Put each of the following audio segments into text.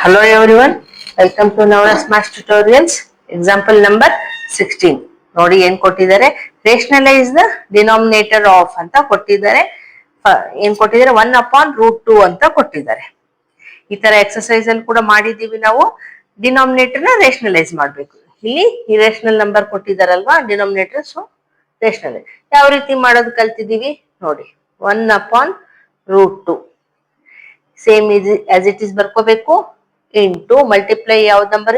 Hello everyone, welcome to Navras Maths Tutorials. Example number 16. ನೋಡಿ ಏನ್ ಕೊಟ್ಟಿದ್ದಾರೆ, ರೇಷನಲೈಸ್ ದ ಡಿನಾಮಿನೇಟರ್ ಆಫ್ ಅಂತ ಕೊಟ್ಟಿದ್ದಾರೆ. ಏನ್ ಕೊಟ್ಟಿದ್ದಾರೆ, 1/√2 ಅಂತ ಕೊಟ್ಟಿದ್ದಾರೆ. ಈ ತರ ಎಕ್ಸರ್ಸೈಸ್ ಅಲ್ಲಿ ಕೂಡ ಮಾಡಿದೀವಿ ನಾವು. ಡಿನಾಮಿನೇಟರ್ ನ ರೇಷನಲೈಸ್ ಮಾಡ್ಬೇಕು. ಇಲ್ಲಿ ಇರೇಷನಲ್ ನಂಬರ್ ಕೊಟ್ಟಿದಾರಲ್ವಾ ಡಿನಾಮಿನೇಟರ್, ಸೊ ರೇಷನಲೈಸ್ ಯಾವ ರೀತಿ ಮಾಡೋದು ಕಲ್ತಿದೀವಿ ನೋಡಿ. 1/√2 ಸೇಮ್ ಆಸ್ ಇಟ್ ಇಸ್ ಬರ್ಕೋಬೇಕು. ಇಂಟು ಮಲ್ಟಿಪ್ಲೈ ಯಾವ್ದು ನಂಬರ್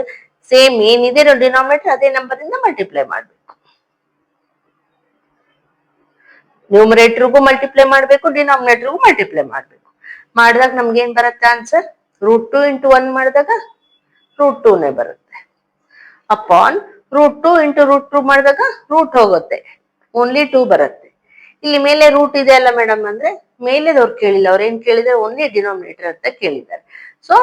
ಸೇಮ್ ಏನಿದೆ ಡಿನಾಮಿನೇಟರ್ ಅದೇ ನಂಬರ್ ಇಂದ ಮಲ್ಟಿಪ್ಲೈ ಮಾಡ್ಬೇಕು. ನ್ಯೂಮರೇಟರ್ಗೂ ಮಲ್ಟಿಪ್ಲೈ ಮಾಡ್ಬೇಕು, ಡಿನಾಮಿನೇಟರ್ಗೂ ಮಲ್ಟಿಪ್ಲೈ ಮಾಡ್ಬೇಕು. ಮಾಡಿದಾಗ ನಮ್ಗೆ ಏನ್ ಬರುತ್ತೆ ಆನ್ಸರ್, √2 × 1 ಮಾಡಿದಾಗ √2 ಬರುತ್ತೆ. ಅಪಾನ್ √2 × √2 ಮಾಡಿದಾಗ ರೂಟ್ ಹೋಗುತ್ತೆ, ಓನ್ಲಿ 2 ಬರುತ್ತೆ. ಇಲ್ಲಿ ಮೇಲೆ ರೂಟ್ ಇದೆ ಅಲ್ಲ ಮೇಡಮ್ ಅಂದ್ರೆ ಮೇಲೆದವ್ರು ಕೇಳಿಲ್ಲ, ಅವ್ರು ಏನ್ ಕೇಳಿದ್ರೆ ಓನ್ಲಿ ಡಿನಾಮಿನೇಟರ್ ಅಂತ ಕೇಳಿದ್ದಾರೆ. ಸೊ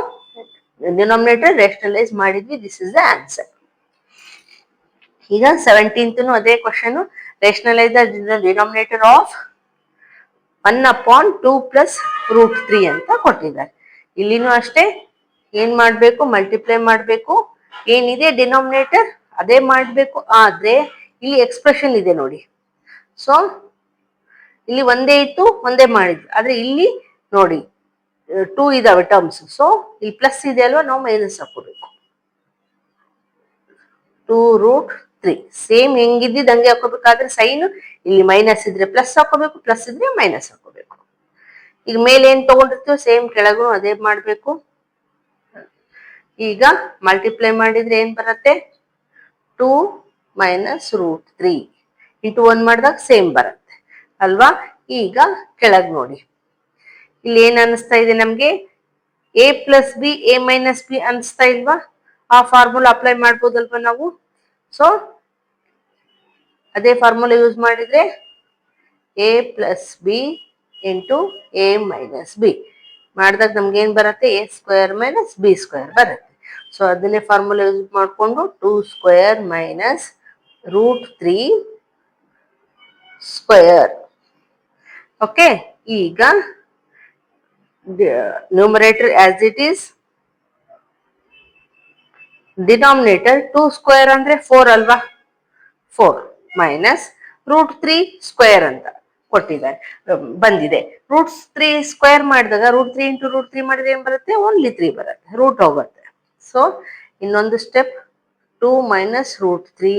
ಡಿನಾಮಿನೇಟರ್ ರೇಷನಲೈಸ್ ಮಾಡಿದ್ವಿ, ದಿಸ್ ಇಸ್ ದ ಆನ್ಸರ್. ಈಗ 17th ಅದೇ ಕ್ವಶನ್, ರೇಷನಲೈಸ್ ದ ಡಿನಾಮಿನೇಟರ್ ಆಫ್ 1/2 + √3 ಅಂತ ಕೊಟ್ಟಿದ್ದಾರೆ. ಇಲ್ಲಿನೂ ಅಷ್ಟೇ ಏನ್ ಮಾಡ್ಬೇಕು, ಮಲ್ಟಿಪ್ಲೈ ಮಾಡ್ಬೇಕು. ಏನಿದೆ ಡಿನಾಮಿನೇಟರ್ ಅದೇ ಮಾಡ್ಬೇಕು. ಆದ್ರೆ ಇಲ್ಲಿ ಎಕ್ಸ್ಪ್ರೆಷನ್ ಇದೆ ನೋಡಿ, ಸೊ ಇಲ್ಲಿ ಒಂದೇ ಇತ್ತು ಒಂದೇ ಮಾಡಿದ್ವಿ. ಆದ್ರೆ ಇಲ್ಲಿ ನೋಡಿ 2 ಇದಾವೆ ಟರ್ಮ್ಸ್, ಸೊ ಇಲ್ಲಿ ಪ್ಲಸ್ ಇದೆ ಅಲ್ವಾ, ನಾವು ಮೈನಸ್ ಹಾಕೋಬೇಕು. 2√3 ಸೇಮ್ ಹೆಂಗಿದ್ದಿದ್ದು ಹಂಗೆ ಹಾಕೋಬೇಕಾದ್ರೆ ಸೈನ್ ಇಲ್ಲಿ ಮೈನಸ್ ಇದ್ರೆ ಪ್ಲಸ್ ಹಾಕೋಬೇಕು, ಪ್ಲಸ್ ಇದ್ರೆ ಮೈನಸ್ ಹಾಕೋಬೇಕು. ಈಗ ಮೇಲೆ ಏನ್ ತಗೊಂಡಿರ್ತೀವಿ ಸೇಮ್ ಕೆಳಗೂ ಅದೇ ಮಾಡ್ಬೇಕು. ಈಗ ಮಲ್ಟಿಪ್ಲೈ ಮಾಡಿದ್ರೆ ಏನ್ ಬರುತ್ತೆ, 2 - √3 × 1 ಮಾಡಿದಾಗ ಸೇಮ್ ಬರುತ್ತೆ ಅಲ್ವಾ. ಈಗ ಕೆಳಗ್ ನೋಡಿ, ಇಲ್ಲಿ ಏನ್ ಅನಿಸ್ತಾ ಇದೆ ನಮ್ಗೆ, a + b a - b ಅನಿಸ್ತಾ ಇಲ್ವಾ. ಆ ಫಾರ್ಮುಲಾ ಅಪ್ಲೈ ಮಾಡ್ಬೋದಲ್ವಾ ನಾವು. ಸೊ ಅದೇ ಫಾರ್ಮುಲಾ ಯೂಸ್ ಮಾಡಿದ್ರೆ a + b × a - b ಮಾಡಿದಾಗ ನಮ್ಗೆ ಏನ್ ಬರುತ್ತೆ, a² - b² ಬರುತ್ತೆ. ಸೊ ಅದನ್ನೇ ಫಾರ್ಮುಲಾ ಯೂಸ್ ಮಾಡಿಕೊಂಡು 2² - √3². ಓಕೆ, ಈಗ numerator as it is, denominator 2² ಅಂದ್ರೆ 4 ಅಲ್ವಾ, 4 - √3² ಅಂತ ಕೊಟ್ಟಿದ್ದಾರೆ, ಬಂದಿದೆ. √3² ಮಾಡಿದಾಗ √3 × √3 ಮಾಡಿದ್ರೆ ಏನ್ ಬರುತ್ತೆ, ಓನ್ಲಿ 3 ಬರುತ್ತೆ, ರೂಟ್ ಹೋಗುತ್ತೆ. ಸೊ ಇನ್ನೊಂದು ಸ್ಟೆಪ್, 2 - √3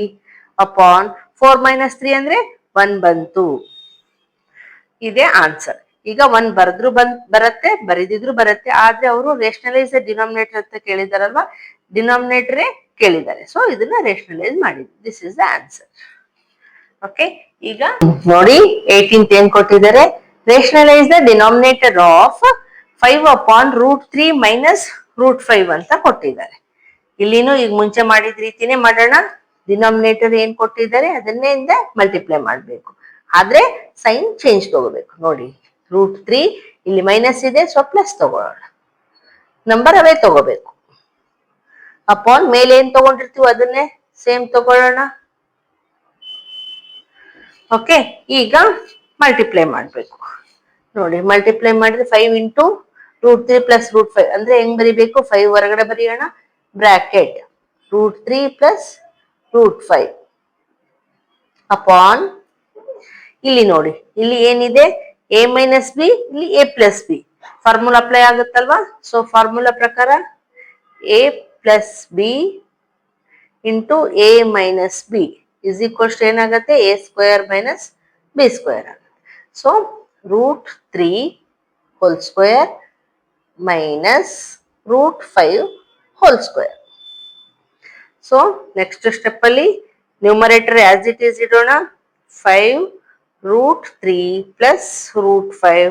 ಅಪಾನ್ 4 - 3 ಅಂದ್ರೆ 1 ಬಂತು. ಇದೇ ಆನ್ಸರ್. ಈಗ 1 ಬರೆದ್ರು ಬರುತ್ತೆ, ಬರೆದಿದ್ರು ಬರುತ್ತೆ. ಆದ್ರೆ ಅವರು ರೇಷನಲೈಸ್ ಡಿನಾಮಿನೇಟರ್ ಅಂತ ಕೇಳಿದಾರಲ್ವಾ, ಡಿನಾಮಿನೇಟರೇ ಕೇಳಿದ್ದಾರೆ. ಸೊ ಇದನ್ನ ರೇಷನಲೈಸ್ ಮಾಡಿದ್ವಿ, this is the answer. Okay, ಈಗ ನೋಡಿ 18th ಏನ್ ಕೊಟ್ಟಿದ್ದಾರೆ, ರೇಷನಲೈಸ್ ದ ಡಿನಾಮಿನೇಟರ್ ಆಫ್ 5/√3 - √5 ಅಂತ ಕೊಟ್ಟಿದ್ದಾರೆ. ಇಲ್ಲಿನೂ ಈಗ ಮುಂಚೆ ಮಾಡಿದ ರೀತಿನೇ ಮಾಡೋಣ. ಡಿನಾಮಿನೇಟರ್ ಏನ್ ಕೊಟ್ಟಿದ್ದಾರೆ ಅದನ್ನೇ ಇಂದ ಮಲ್ಟಿಪ್ಲೈ ಮಾಡ್ಬೇಕು. ಆದ್ರೆ ಸೈನ್ ಚೇಂಜ್ ತಗೋಬೇಕು. ನೋಡಿ √3 ಇಲ್ಲಿ ಮೈನಸ್ ಇದೆ, ಸೊ ಪ್ಲಸ್ ತಗೊಳ್ಳೋಣ. ನಂಬರ್ ಅವೇ ತಗೋಬೇಕು. ಅಪಾನ್ ಮೇಲೆ ಏನ್ ತಗೊಂಡಿರ್ತೀವಿ ಅದನ್ನೇ ಸೇಮ್ ತಗೊಳ್ಳೋಣ. ಓಕೆ, ಈಗ ಮಲ್ಟಿಪ್ಲೈ ಮಾಡ್ಬೇಕು. ನೋಡಿ ಮಲ್ಟಿಪ್ಲೈ ಮಾಡಿದ್ರೆ 5 × √3 + √5 ಅಂದ್ರೆ ಹೆಂಗ್ ಬರಿಬೇಕು, 5 ಹೊರಗಡೆ ಬರೆಯೋಣ, ಬ್ರಾಕೆಟ್ √3 + √5 ಅಪಾನ್ ಇಲ್ಲಿ ನೋಡಿ, ಇಲ್ಲಿ ಏನಿದೆ a - b, ಇಲ್ಲಿ a + b ಫಾರ್ಮುಲಾ ಅಪ್ಲೈ ಆಗುತ್ತಲ್ವಾ. ಸೊ ಫಾರ್ಮುಲಾ ಪ್ರಕಾರ a + b × a - b is equals ಏನಾಗುತ್ತೆ, a² - b² ಆಗುತ್ತೆ. ಸೊ √3² - √5². ಸೊ ನೆಕ್ಸ್ಟ್ ಸ್ಟೆಪ್ ಅಲ್ಲಿ ನ್ಯೂಮರೇಟರ್ ಆಸ್ ಇಟ್ ಈಸ್ ಇಡೋಣ. 5√3 + √5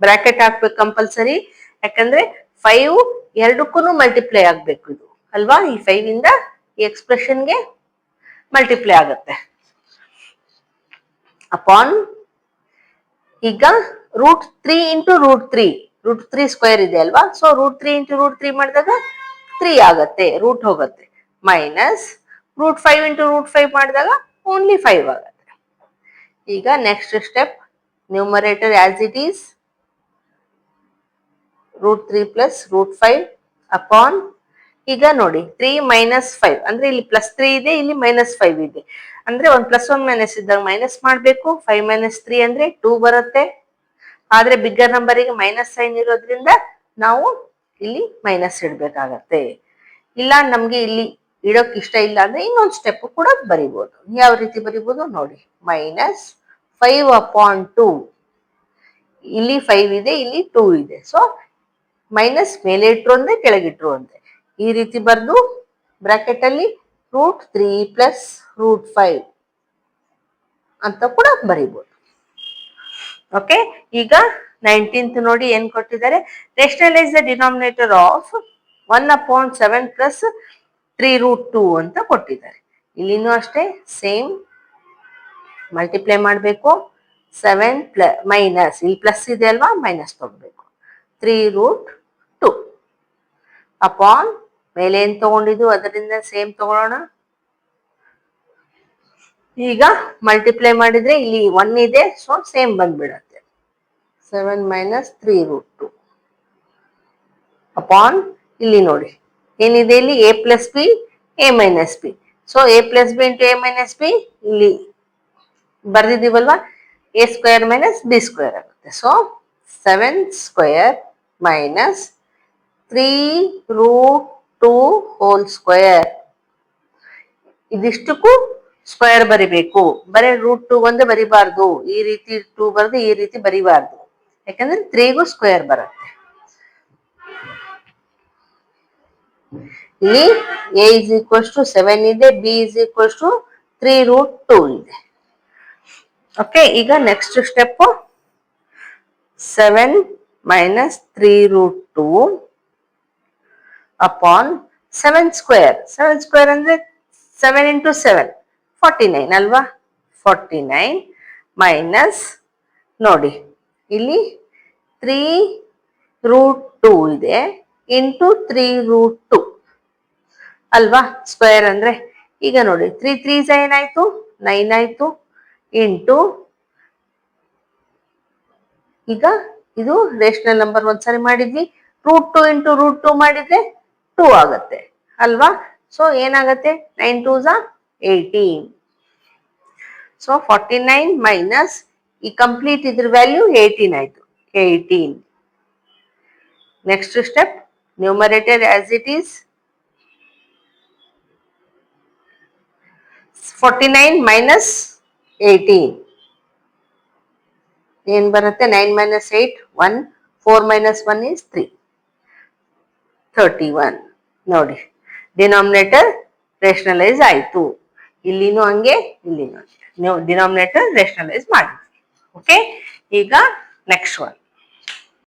ಬ್ರಾಕೆಟ್ ಹಾಕ್ಬೇಕು ಕಂಪಲ್ಸರಿ, ಯಾಕಂದ್ರೆ 5 ಎರಡಕ್ಕೂ ಮಲ್ಟಿಪ್ಲೈ ಆಗ್ಬೇಕು ಇದು ಅಲ್ವಾ. ಈ 5 ಇಂದ ಈ ಎಕ್ಸ್ಪ್ರೆಷನ್ಗೆ ಮಲ್ಟಿಪ್ಲೈ ಆಗುತ್ತೆ. ಅಪಾನ್ ಈಗ √3 × √3 √3² ಇದೆ ಅಲ್ವಾ. ಸೊ √3 × √3 ಮಾಡಿದಾಗ 3 ಆಗತ್ತೆ, ರೂಟ್ ಹೋಗುತ್ತೆ. ಮೈನಸ್ √5 × √5 ಮಾಡಿದಾಗ ಓನ್ಲಿ 5 ಆಗುತ್ತೆ. ಈಗ next step, numerator as it is √3 plus √5 upon, ಈಗ ನೋಡಿ 3 ಮೈನಸ್ 5 ಅಂದ್ರೆ ಇಲ್ಲಿ +3 ಇದೆ, ಇಲ್ಲಿ -5 ಇದೆ. ಅಂದ್ರೆ ಒಂದು +1 ಮೈನಸ್ ಇದ್ದಾಗ ಮೈನಸ್ ಮಾಡಬೇಕು. 5 ಮೈನಸ್ 3 ಅಂದ್ರೆ 2 ಬರುತ್ತೆ. ಆದ್ರೆ ಬಿಗ್ಗರ್ ನಂಬರಿಗೆ ಮೈನಸ್ ಸೈನ್ ಇರೋದ್ರಿಂದ ನಾವು ಇಲ್ಲಿ ಮೈನಸ್ ಇಡ್ಬೇಕಾಗತ್ತೆ. ಇಲ್ಲ ನಮ್ಗೆ ಇಲ್ಲಿ ಇಡೋಕ್ ಇಷ್ಟ ಇಲ್ಲ ಅಂದ್ರೆ ಇನ್ನೊಂದು ಸ್ಟೆಪ್ ಕೂಡ ಬರಿಬೋದು. ಯಾವ ರೀತಿ ಬರಿಬೋದು ನೋಡಿ. -5/2. ಇಲ್ಲಿ 5 ಇದೆ, ಇಲ್ಲಿ 2 ಇದೆ. ಸೊ ಮೈನಸ್ ಮೇಲೆ ಇಟ್ರು ಒಂದೇ, ಕೆಳಗಿಟ್ರು ಒಂದೇ. ಈ ರೀತಿ ಬರ್ದು ಬ್ರಾಕೆಟ್ ಅಲ್ಲಿ √3 ಪ್ಲಸ್ √5 ಅಂತ ಕೂಡ ಬರಿಬೋದು. ಓಕೆ, ಈಗ 19th ನೋಡಿ ಏನ್ ಕೊಟ್ಟಿದ್ದಾರೆ. ರೇಷನಲೈಸ್ ದ ಡಿನಾಮಿನೇಟರ್ ಆಫ್ 1/7 ಪ್ಲಸ್ 3√2 ಅಂತ ಕೊಟ್ಟಿದ್ದಾರೆ. ಇಲ್ಲಿನೂ ಅಷ್ಟೇ ಸೇಮ್ ಮಲ್ಟಿಪ್ಲೈ ಮಾಡಬೇಕು. 7 ಮೈನಸ್, ಇಲ್ಲಿ ಪ್ಲಸ್ ಇದೆ ಅಲ್ವಾ, ಮೈನಸ್ ತಗೋಬೇಕು. 3√2 ಅಪಾನ್ ಮೇಲೆ ಏನ್ ತಗೊಂಡಿದ್ದು ಅದರಿಂದ ಸೇಮ್ ತಗೊಳ್ಳೋಣ. ಈಗ ಮಲ್ಟಿಪ್ಲೈ ಮಾಡಿದ್ರೆ ಇಲ್ಲಿ 1 ಇದೆ, ಸೊ ಸೇಮ್ ಬಂದ್ಬಿಡತ್ತೆ. 7 ಮೈನಸ್ 3√2 ಅಪಾನ್, ಇಲ್ಲಿ ನೋಡಿ ಏನಿದೆ, ಇಲ್ಲಿ a plus B, a minus B. So a plus B into a minus B ಇಲ್ಲಿ ಬರ್ದಿದೀವಲ್ವಾ, a² ಮೈನಸ್ b² ಆಗುತ್ತೆ. So 7² minus 3√2 whole square. ಇದಿಷ್ಟಕ್ಕೂ ಸ್ಕ್ವೇರ್ ಬರಿಬೇಕು, ಬರೀ √2 ಒಂದೇ ಬರಿಬಾರ್ದು. ಈ ರೀತಿ 2 ಬರೆದು ಈ ರೀತಿ ಬರಿಬಾರ್ದು, ಯಾಕಂದ್ರೆ 3ಗೂ ಸ್ಕ್ವೇರ್ ಬರುತ್ತೆ. ಇಲ್ಲಿ a = 7 ಇದೆ, b = 3√2 ಇದೆ. ಓಕೆ, ಈಗ ನೆಕ್ಸ್ಟ್ ಸ್ಟೆಪ್ 7 ಮೈನಸ್ 3√2 ಅಪಾನ್ 7² ಅಂದ್ರೆ 7 ಇಂಟು 7 49 ಅಲ್ವಾ. 49 ಮೈನಸ್, ನೋಡಿ ಇಲ್ಲಿ 3√2 ಇದೆ ಇಂಟು 3√2 ಅಲ್ವಾ, ಸ್ಕ್ವೇರ್ ಅಂದ್ರೆ. ಈಗ ನೋಡಿ 3 3 ಏನಾಯ್ತು, 9 ಆಯ್ತು. ಇಂಟು, ಈಗ ಇದು ರೇಷನಲ್ ನಂಬರ್ ಒಂದ್ಸರಿ ಮಾಡಿದ್ವಿ. √2 ಇಂಟು √2 ಮಾಡಿದ್ರೆ 2 ಆಗತ್ತೆ ಅಲ್ವಾ. ಸೊ ಏನಾಗತ್ತೆ, 9 2s 18. ಸೊ 49 ಮೈನಸ್ ಈ ಕಂಪ್ಲೀಟ್ ಇದ್ರ ವ್ಯಾಲ್ಯೂ 18 ಆಯ್ತು. 18. Next step, numerator as it is. 49 minus 18 ಏನ್ ಬರುತ್ತೆ, 9 ಮೈನಸ್ 8 1, 4 ಮೈನಸ್ 1 is 3, 31. ನೋಡಿ ಡಿನಾಮಿನೇಟರ್ ರೇಷನಲೈಸ್ ಆಯ್ತು. ಇಲ್ಲಿನೂ ಹಂಗೆ, ಇಲ್ಲಿನೂ ಡಿನಾಮಿನೇಟರ್ ರೇಷನಲೈಸ್ ಮಾಡಿ. ಓಕೆ, ಈಗ ನೆಕ್ಸ್ಟ್ ಒನ್.